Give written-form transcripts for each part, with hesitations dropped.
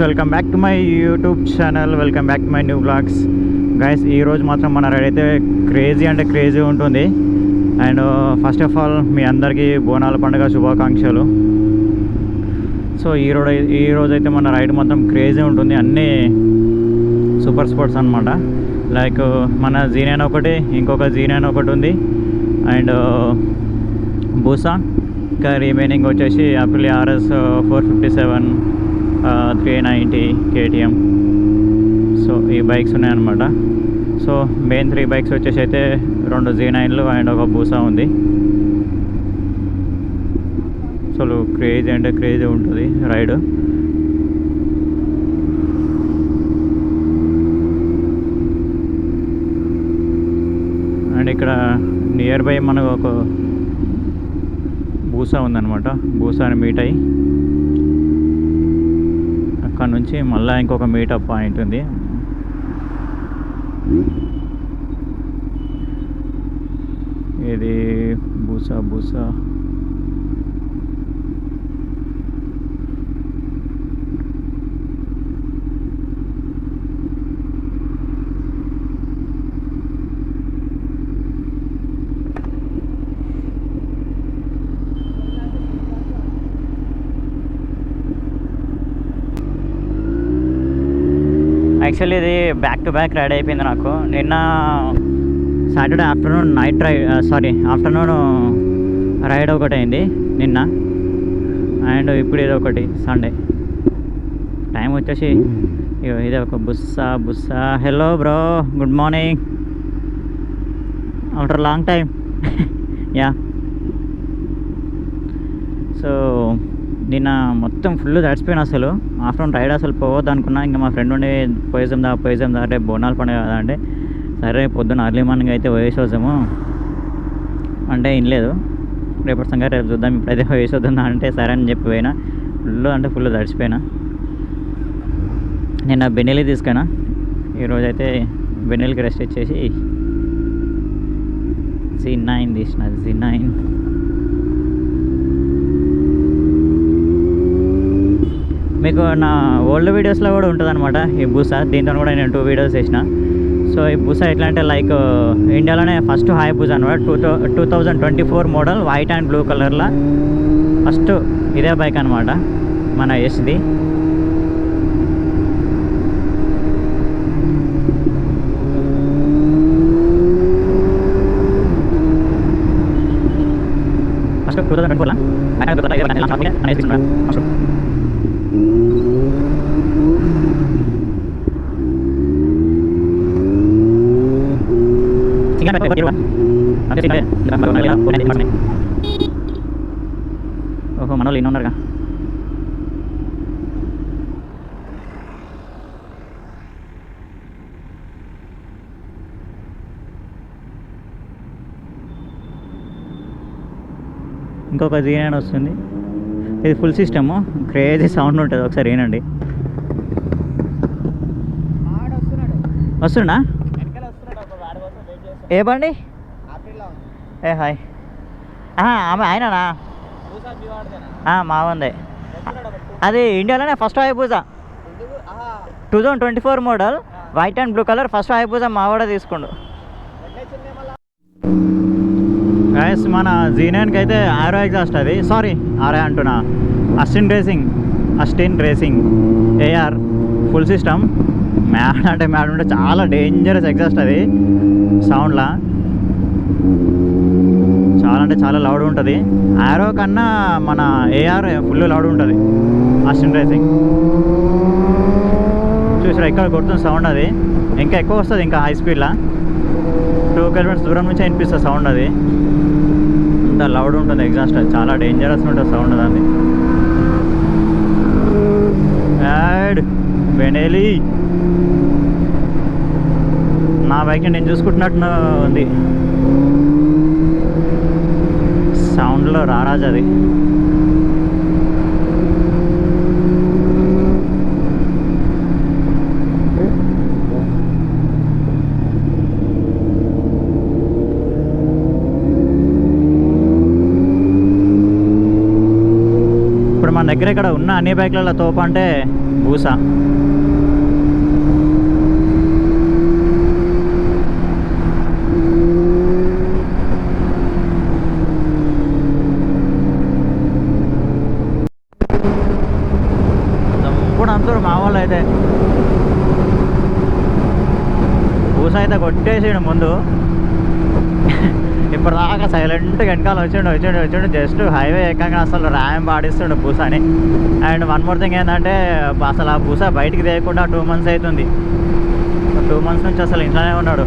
Welcome back to my YouTube channel. Welcome back to my new blogs. Guys, ఈరోజు మాత్రం మన ride అయితే crazy అంటే క్రేజీ ఉంటుంది. అండ్ ఫస్ట్ ఆఫ్ ఆల్ మీ అందరికీ బోనాల పండుగ శుభాకాంక్షలు. సో ఈరోజు అయితే మన రైడ్ మొత్తం క్రేజీ ఉంటుంది. అన్నీ సూపర్ స్పోర్ట్స్ అనమాట. లైక్ మన జీనైన్ ఒకటి, ఇంకొక జీనైన్ ఒకటి ఉంది, అండ్ బూసా, ఇంకా రిమైనింగ్ వచ్చేసి అప్రిల్ RS 457, 390 KTM. సో ఈ బైక్స్ ఉన్నాయన్నమాట. సో మెయిన్ 3 బైక్స్ వచ్చేసి అయితే 2 Z9లు అండ్ ఒక బూసా ఉంది. అసలు క్రేజీ అంటే క్రేజీ ఉంటుంది రైడ్. అండ్ ఇక్కడ నియర్ బై మనకు ఒక బూసా ఉందన్నమాట. బూసాని మీట్ అయ్యి అక్కడ నుంచి మళ్ళీ ఇంకొక మీటప్ పాయింట్ ఉంది. ఇది బూసా యాక్చువల్లీ ఇది బ్యాక్ టు బ్యాక్ రైడ్ అయిపోయింది నాకు. నిన్న సాటర్డే ఆఫ్టర్నూన్ రైడ్ ఒకటి అయింది నిన్న, అండ్ ఇప్పుడు ఇది ఒకటి సండే. టైం వచ్చేసి ఇది ఒక Bussa. Hello bro, good morning after long time. Yeah, so నిన్న మొత్తం ఫుల్ తడిచిపోయినా. అసలు ఆఫ్టర్నూన్ రైడ్ అసలు పోవద్దు అనుకున్నా. ఇంకా మా ఫ్రెండ్ ఉండి పోయేసాం దా రేపు బోనాల పండుగ కదా అంటే, సరే పొద్దున్న అర్లీ మార్నింగ్ అయితే పోయేసి వద్దాము అంటే వినలేదు. రేపటి సంగతి రేపు చూద్దాం, ఇప్పుడైతే పోయేసి వద్దా అంటే సరే అని చెప్పి పోయినా. ఫుల్ తడిచిపోయినా. నిన్న బెన్నెలి తీసుకున్నా. ఈరోజైతే బెన్నెలికి రెస్ట్ ఇచ్చేసి Z9 తీసిన. Z9 మీకు నా ఓల్డ్ వీడియోస్లో కూడా ఉంటుంది అనమాట ఈ బూసా. దీంతో కూడా నేను 2 వీడియోస్ చేసిన. సో ఈ బూసా ఎట్లా అంటే లైక్ ఇండియాలోనే ఫస్ట్ హాయ్ బూసా అనమాట. 2024 మోడల్, వైట్ అండ్ బ్లూ కలర్లో ఫస్ట్ ఇదే బైక్ అనమాట మన ఎస్ది. ఫస్ట్ 2024 ఓహో, మనోళ్ళు ఇన్ని ఉన్నారుగా. ఇంకొక Z9 వస్తుంది. ఇది ఫుల్ సిస్టము, క్రేజీ సౌండ్ ఉంటుంది. ఒకసారి వినండి. వస్తున్నా ఏ బండి? ఏ హాయ్, ఆమె ఆయననా? మా ఉంది. అది ఇండియాలోనే first Hayabusa 2024 model, white and blue colour. First Hayabusa మా కూడా తీసుకుండు. గైస్, మన Z9కి అయితే ఆరో ఎగ్జాస్ట్. అది ఆరో అంటున్నా, Austen racing AR full system. Mad ఉంటే చాలా డేంజరస్ ఎగ్జాస్ట్. అది సౌండ్లా చాలా అంటే చాలా లౌడ్ ఉంటుంది. ఆరో కన్నా మన AR ఫుల్ లౌడ్ ఉంటుంది. అస్టిన్ రేసింగ్ చూసారా, ఇక్కడ కొడుతున్న సౌండ్. అది ఇంకా ఎక్కువ వస్తుంది, ఇంకా హై స్పీడ్లో 2 కిలోమీటర్స్ దూరం నుంచి వినిపిస్తుంది సౌండ్. అది అంత లౌడ్ ఉంటుంది ఎగ్జాస్ట్. అది చాలా డేంజరస్ ఉంటుంది సౌండ్ దాన్ని. బెనెలి నా బైక్ని నేను చూసుకుంటున్నట్టు ఉంది. సౌండ్లో రారాజు అది. మన దగ్గర ఇక్కడ ఉన్న అన్ని బైక్లలో తోపు అంటే బూస. ఇప్పుడు అంతా మా వాళ్ళు అయితే బూస అయితే కొట్టేసాడు ముందు. ఇప్పుడు దాకా సైలెంట్గా వెనకాల వచ్చిండు జస్ట్ హైవే ఎక్కగా అసలు ర్యామ్ పాడిస్తుండు బూసాని. అండ్ వన్ మోర్ థింగ్ ఏంటంటే అసలు ఆ బూసా బయటికి తీయకుండా 2 months అవుతుంది. 2 months నుంచి అసలు ఇంట్లోనే ఉన్నాడు.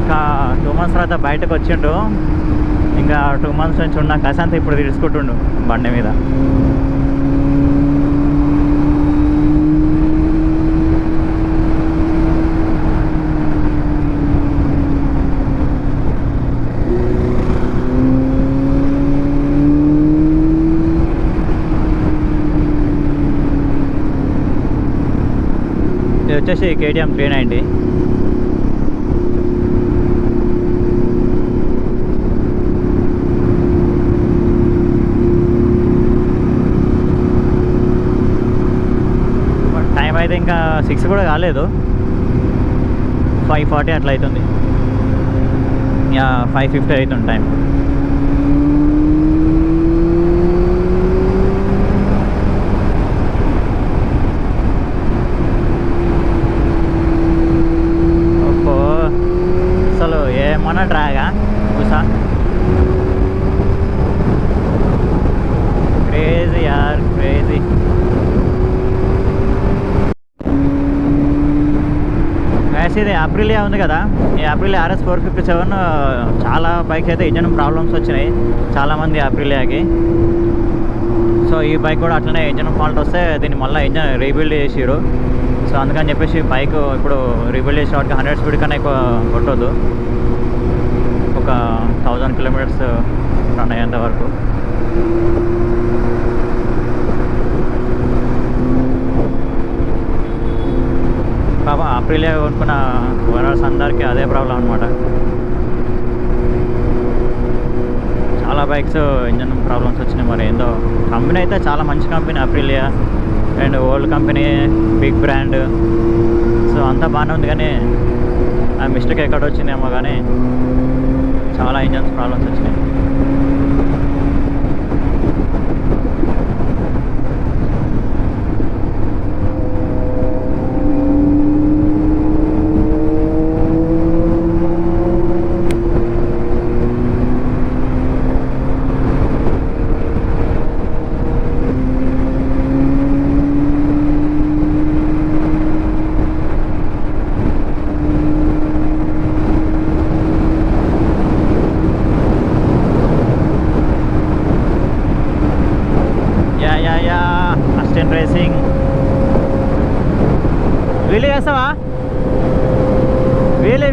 ఇంకా 2 months తర్వాత బయటకు వచ్చిండు. ఇంకా 2 months నుంచి ఉన్న కసంతా ఇప్పుడు తీసుకుంటుండు బండి మీద. ఇది వచ్చేసి KTM 390. టైం అయితే ఇంకా 6 కూడా కాలేదు, 5:40 అట్లా అవుతుంది. 5:50 అవుతుంది టైం. అసలు ఏమన్నా డ్రాగా బూసా క్రేజీ యార్ క్రేజీ. ఇది అప్రిలియా ఉంది కదా, ఈ అప్రిలియా RS 457 చాలా బైక్స్ అయితే ఇంజన్ ప్రాబ్లమ్స్ వచ్చినాయి చాలామంది అప్రిలియాకి. సో ఈ బైక్ కూడా అట్లనే ఇంజన్ ఫాల్ట్ వస్తే దీన్ని మళ్ళీ ఇంజన్ రీబిల్డ్ చేసిరు. సో అందుకని చెప్పేసి బైక్ ఇప్పుడు రీబిల్డ్ చేసిన వాటికి 100 స్పీడ్ కన్నా ఎక్కువ కొట్టొద్దు, ఒక 1000 kilometers రన్ అయ్యేంత వరకు. పాపం అప్రిలియా కొనుక్కున్న ఓనర్స్ అందరికీ అదే ప్రాబ్లం అనమాట. చాలా బైక్స్ ఇంజన్ ప్రాబ్లమ్స్ వచ్చినాయి. మరి ఏందో కంపెనీ అయితే చాలా మంచి company Aprilia, and old company, big brand. So అంతా బాగానే ఉంది, కానీ ఆ మిస్టేక్ ఎక్కడ వచ్చిందేమో కానీ చాలా ఇంజన్స్ ప్రాబ్లమ్స్ వచ్చినాయి. అసిస్టెంట్ రేసింగ్ వీలీ వేస్తావా? Wheelie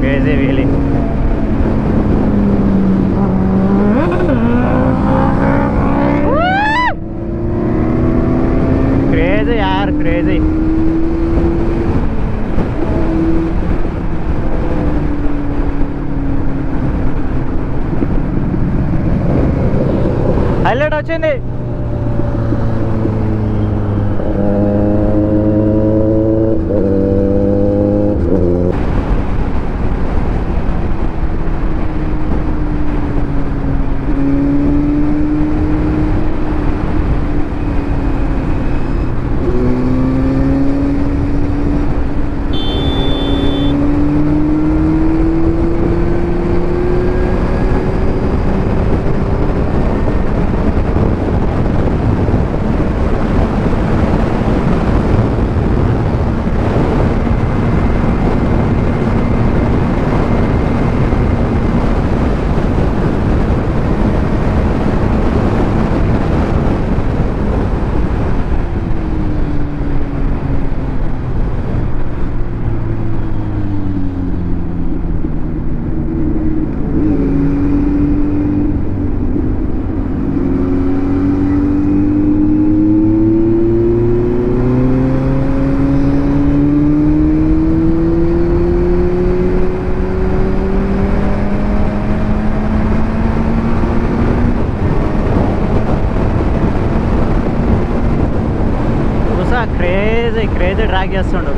crazy wheelie. Crazy yaar, crazy. Highlight వచ్చింది. డ్రాగ్ చేస్తుండు.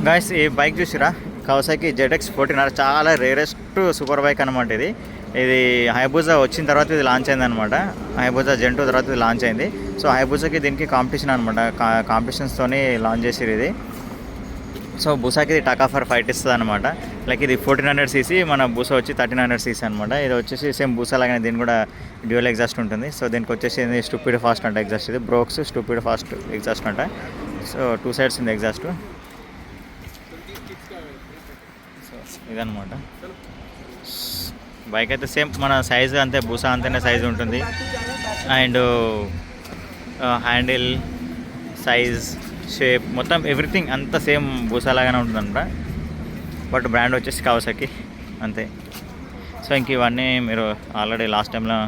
గాయస్ ఈ బైక్ చూసిరా, కవాసాకి ZX 14R చాలా రేరెస్ట్ సూపర్ బైక్ అనమాట. ఇది హైబూజా వచ్చిన తర్వాత ఇది లాంచ్ అయింది అనమాట. హైబూజా Gen 2 తర్వాత ఇది లాంచ్ అయింది. సో హైబూజాకి దీనికి కాంపిటీషన్ అనమాట, కాంపిటీషన్స్తోని లాంచ్ చేసారు ఇది. సో బూసాకి ఇది టక్ ఆఫర్ ఫైట్ ఇస్తుంది అనమాట. లైక్ ఇది 1400cc, మన బూసా వచ్చి 1300cc అనమాట. ఇది వచ్చేసి సేమ్ బూసా లాగానే దీని కూడా డ్యూయల్ ఎగ్జాస్ట్ ఉంటుంది. సో దీనికి వచ్చేసి స్టూపిడ్ ఫాస్ట్ అంట ఎగ్జాస్ట్. ఇది బ్రోక్స్ స్టూపిడ్ ఫాస్ట్ ఎగ్జాస్ట్ అంట. సో 2 సైడ్స్ ఉంది ఎగ్జాస్ట్. ఇదనమాట బైక్ అయితే సేమ్ మన సైజు అంతే, బూసా అంతేనే సైజు ఉంటుంది. అండ్ హ్యాండిల్ సైజ్ షేప్ మొత్తం ఎవ్రీథింగ్ అంతా సేమ్ బూసా లాగానే ఉంటుంది అనమాట. బట్ బ్రాండ్ వచ్చేసి కవాసాకి అంతే. సో ఇంక ఇవన్నీ మీరు ఆల్రెడీ లాస్ట్ టైంలో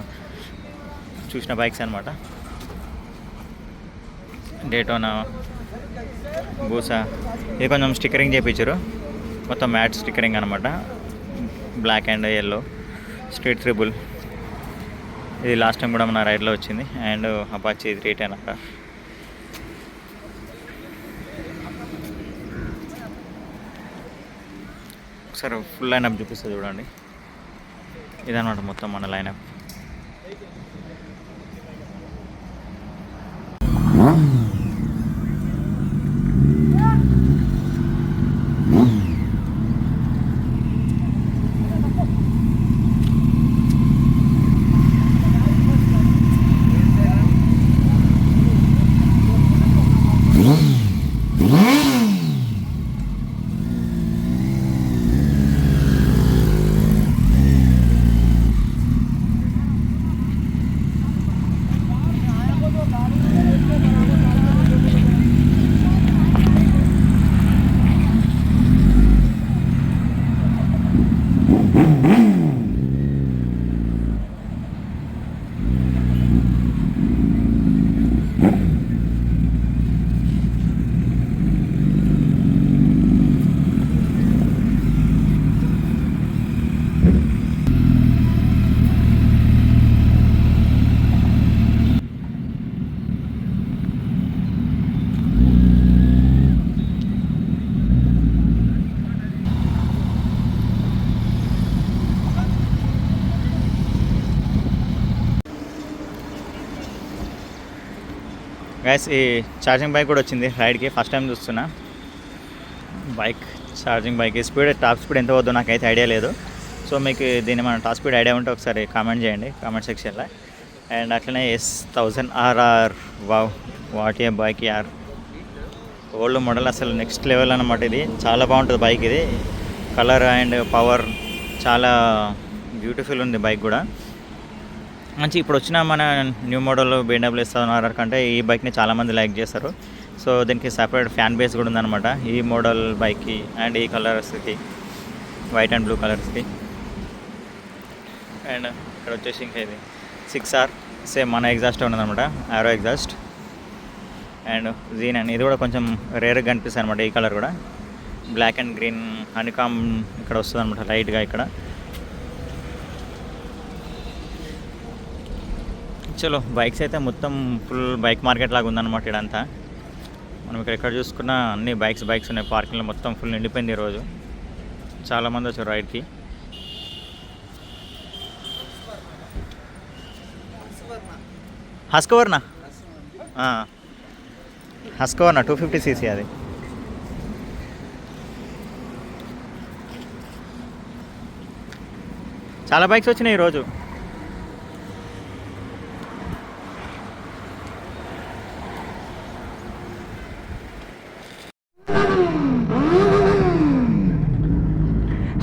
చూసిన బైక్స్ అనమాట. Daytona, Busa. ఇది కొంచెం స్టిక్కరింగ్ చేయించారు, మొత్తం మ్యాట్ స్టిక్కరింగ్ అనమాట. Black and yellow street triple. ఇది లాస్ట్ టైం కూడా మన రైడ్లో వచ్చింది. అండ్ అపాచీ 310 అక్కడ. ఒకసారి ఫుల్ లైనప్ చూపిస్తుంది చూడండి. ఇదనమాట మొత్తం మన లైనప్. గైస్ ఈ ఛార్జింగ్ బైక్ కూడా వచ్చింది రైడ్కి. ఫస్ట్ టైం చూస్తున్నా bike, charging bike. Speed, top speed ఎంత వద్దో నాకైతే ఐడియా లేదు. సో మీకు దీని మన టాప్ స్పీడ్ ఐడియా ఉంటే ఒకసారి కామెంట్ చేయండి కామెంట్ సెక్షన్లో. అండ్ అట్లనే S1000RR. Wow, what a bike యార్. ఓల్డ్ మోడల్, అసలు నెక్స్ట్ లెవెల్ అనమాట. ఇది చాలా బాగుంటుంది బైక్. ఇది కలర్ అండ్ పవర్ చాలా బ్యూటిఫుల్ ఉంది బైక్ కూడా. మంచి ఇప్పుడు వచ్చిన మన న్యూ మోడల్ BMW S1000RR కంటే ఈ బైక్ని చాలామంది లైక్ చేస్తారు. సో దీనికి సపరేట్ ఫ్యాన్ బేస్ కూడా ఉందన్నమాట ఈ మోడల్ బైక్కి. అండ్ ఈ కలర్స్కి, వైట్ అండ్ బ్లూ కలర్స్కి. అండ్ ఇక్కడ వచ్చేసి ఇంకా ఇది 6R, సేమ్ మన ఎగ్జాస్ట్ ఉన్నదన్నమాట, ఆరో ఎగ్జాస్ట్. అండ్ జీనన్, ఇది కూడా కొంచెం రేర్గా కనిపిస్తుంది అనమాట. ఈ కలర్ కూడా బ్లాక్ అండ్ గ్రీన్ హనీకామ్ ఇక్కడ వస్తుంది అనమాట లైట్గా ఇక్కడ. చలో బైక్స్ అయితే మొత్తం ఫుల్ బైక్ మార్కెట్ లాగా ఉందన్నమాట ఇదంతా. మనం ఇక్కడ ఎక్కడ చూసుకున్నా అన్ని బైక్స్ ఉన్నాయి. పార్కింగ్లో మొత్తం ఫుల్ నిండిపోయింది ఈరోజు. చాలామంది వచ్చారు రైడ్కి. హస్కవర్నా, హస్కవర్నా 250cc అది. చాలా బైక్స్ వచ్చినాయి ఈరోజు.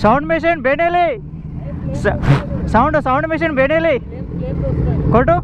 సౌండ్ మెషిన్ బెనేలి సౌండ్ మెషిన్ బెనేలి కొట్టు.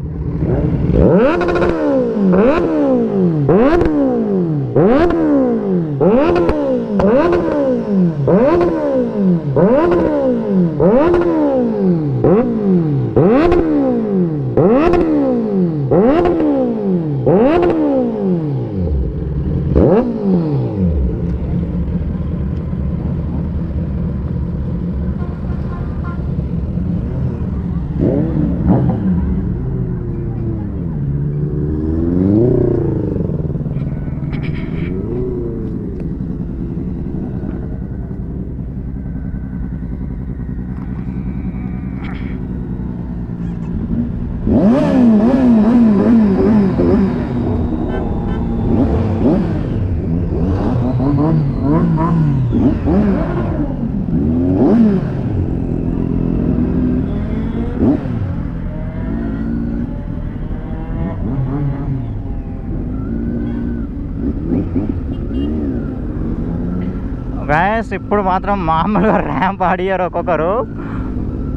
గాయస్ ఇప్పుడు మాత్రం మామూలుగా ర్యాంప్ ఆడియారు ఒక్కొక్కరు,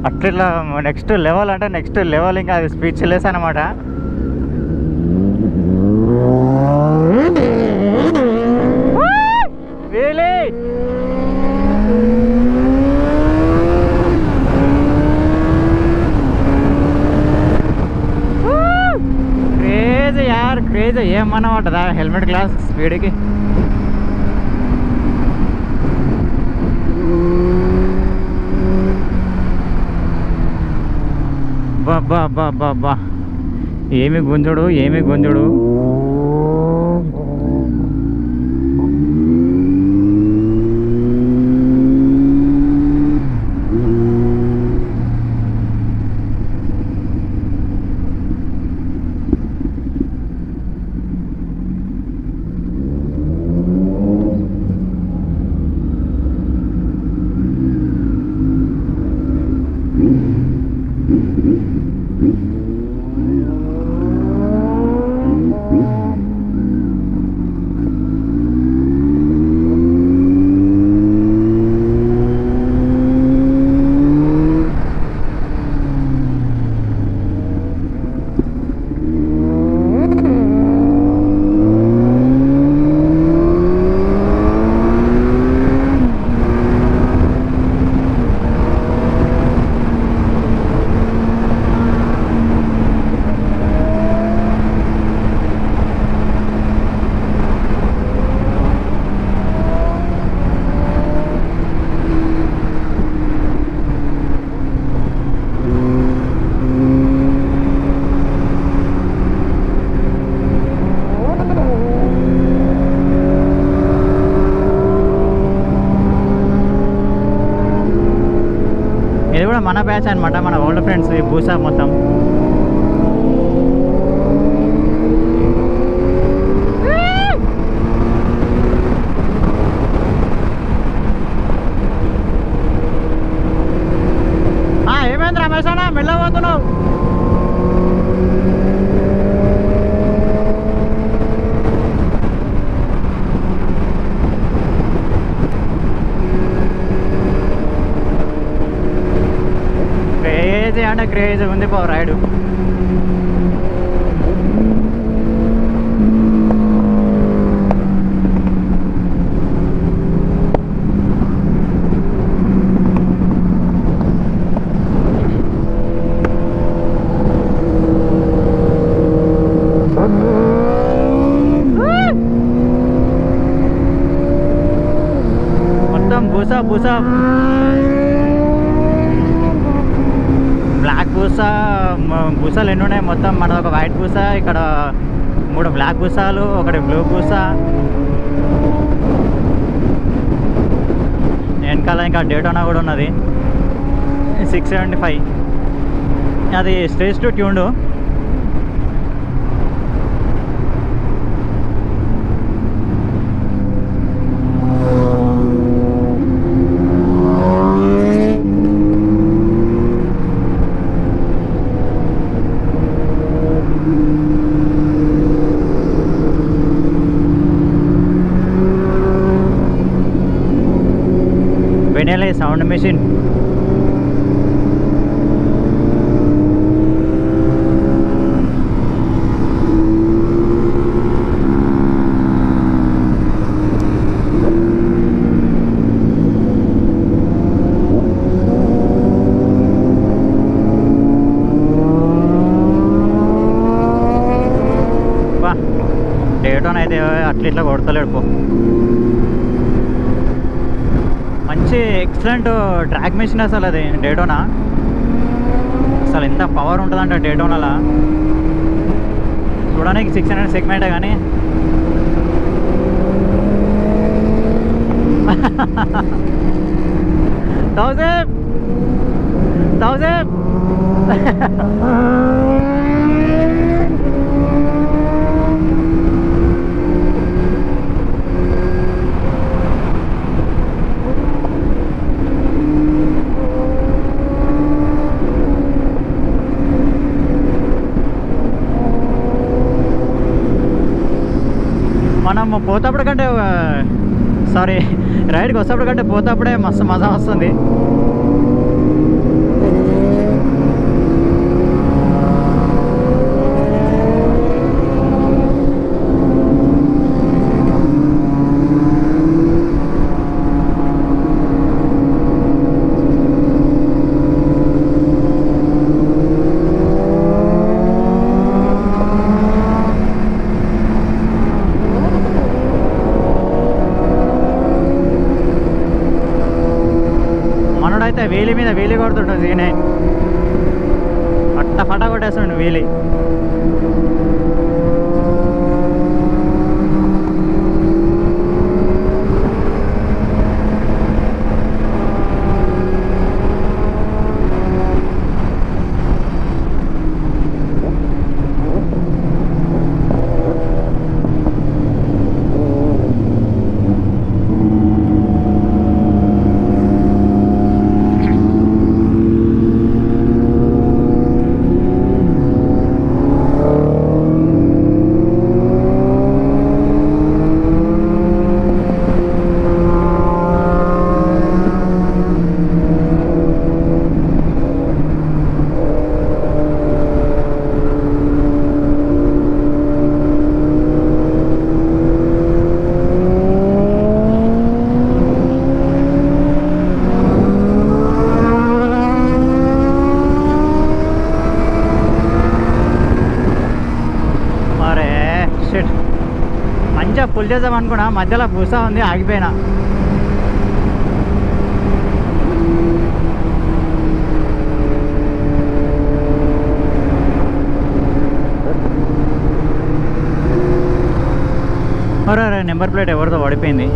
అట్లా నెక్స్ట్ లెవెల్ అంటే నెక్స్ట్ లెవెల్, ఇంకా అది స్పీచ్లెస్ అనమాట. క్రేజ్ యార్ క్రేజ్, ఏమన్నా ఉంటుందా హెల్మెట్ గ్లాస్ స్పీడ్కి. బా ఏమి గుంజుడు. ఇది కూడా మన బ్యాచ్ అనమాట, మన ఓల్డ్ ఫ్రెండ్స్ బూసా మొత్తం. ఏమైంది రమేష్ అన్న మెల్లబోతున్నావు? క్రేజీ అంటే క్రేజీ ఉంది పో రైడు. మొత్తం బూసా బ్లాక్ బూసాలు ఎన్ని ఉన్నాయి మొత్తం? మనది ఒక వైట్ బూసా, ఇక్కడ 3 బ్లాక్ బూసాలు, ఒకటి బ్లూ బూసా, వెనకాల ఇంకా డేటోనా కూడా ఉన్నది 675. అది స్టేజ్ టు ట్యూన్డ్. వినేలే సౌండ్ మెషిన్. డేటోన్ అయితే అట్లా ఇట్లా కొడతలేడు పో. మంచి ఎక్సలెంట్ ట్రాక్ మెషిన్ అసలు అది డేటోనా. అసలు ఎంత పవర్ ఉంటుందంటే డేటోనాలా. చూడడానికి 600 సెగ్మెంటే కానీ థౌజండ్ మనం పోతప్పుడు కంటే సారీ రైడ్కి వస్తప్పుడు కంటే పోతప్పుడే మస్తు మజా వస్తుంది. అయితే వీలి మీద వీలి కొడుతుంటుంది సీనే. పట్ట పట్ట కొట్టేస్తుండు వీలి. మంచిగా ఫుల్ చేద్దాం అనుకున్నా, మధ్యలో పూసా ఉంది, ఆగిపోయినా. అరే నెంబర్ ప్లేట్ ఎవరితో పడిపోయింది.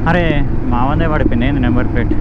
అరే మా వందే పడిపోయింది ఏంది నెంబర్ ప్లేట్.